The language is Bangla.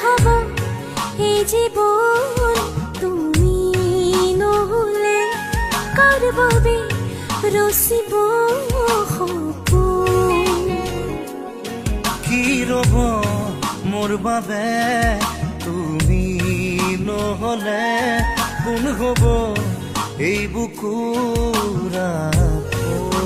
হব এই জীবন তুমি নহলে কার বাবে ৰচিব সপোন কি ৰব মোৰ বাবে তুমি নহলে কোন হব এই বুকুৰ আপন